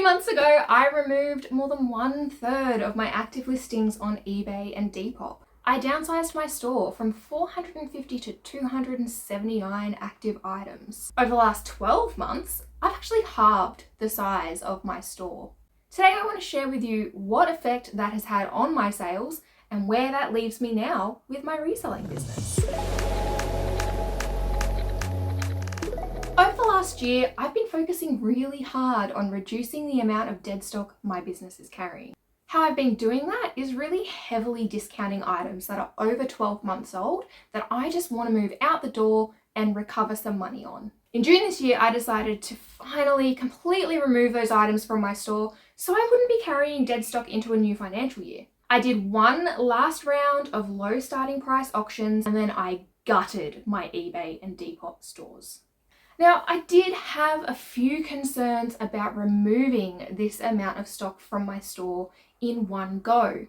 months ago, I removed more than 1/3 of my active listings on eBay and Depop. I downsized my store from 450 to 279 active items. Over the last 12 months, I've actually halved the size of my store. Today I want to share with you what effect that has had on my sales and where that leaves me now with my reselling business. Over the last year, I've been focusing really hard on reducing the amount of dead stock my business is carrying. How I've been doing that is really heavily discounting items that are over 12 months old that I just want to move out the door and recover some money on. In June this year, I decided to finally completely remove those items from my store so I wouldn't be carrying dead stock into a new financial year. I did one last round of low starting price auctions and then I gutted my eBay and Depop stores. Now, I did have a few concerns about removing this amount of stock from my store in one go.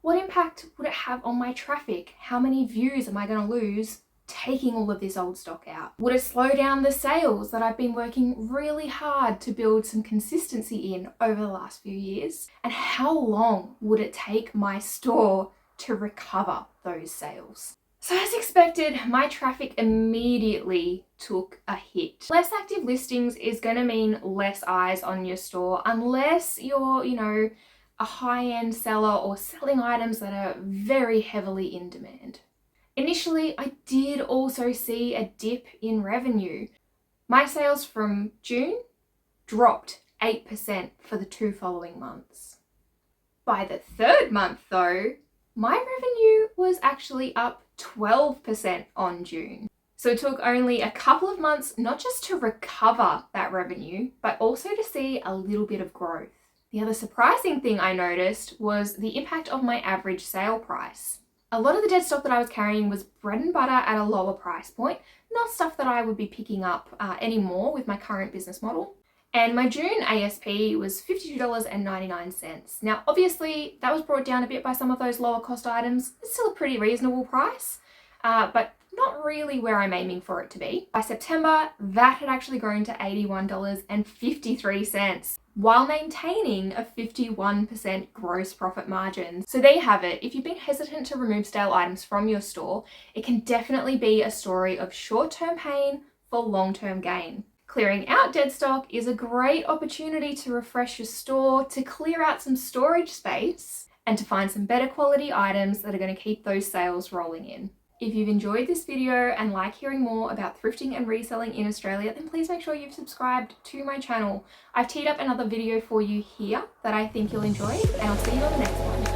What impact would it have on my traffic? How many views am I going to lose taking all of this old stock out? Would it slow down the sales that I've been working really hard to build some consistency in over the last few years? And how long would it take my store to recover those sales? So as expected, my traffic immediately took a hit. Less active listings is going to mean less eyes on your store unless you're, a high-end seller or selling items that are very heavily in demand. Initially, I did also see a dip in revenue. My sales from June dropped 8% for the 2 following months. By the 3rd month though, my revenue was actually up 12% on June. So it took only a couple of months not just to recover that revenue, but also to see a little bit of growth. The other surprising thing I noticed was the impact of my average sale price. A lot of the dead stock that I was carrying was bread and butter at a lower price point, not stuff that I would be picking up anymore with my current business model. And my June ASP was $52.99. Now, obviously, that was brought down a bit by some of those lower cost items. It's still a pretty reasonable price, but not really where I'm aiming for it to be. By September, that had actually grown to $81.53 while maintaining a 51% gross profit margin. So there you have it. If you've been hesitant to remove stale items from your store, it can definitely be a story of short-term pain for long-term gain. Clearing out dead stock is a great opportunity to refresh your store, to clear out some storage space, and to find some better quality items that are going to keep those sales rolling in. If you've enjoyed this video and like hearing more about thrifting and reselling in Australia, then please make sure you've subscribed to my channel. I've teed up another video for you here that I think you'll enjoy, and I'll see you on the next one.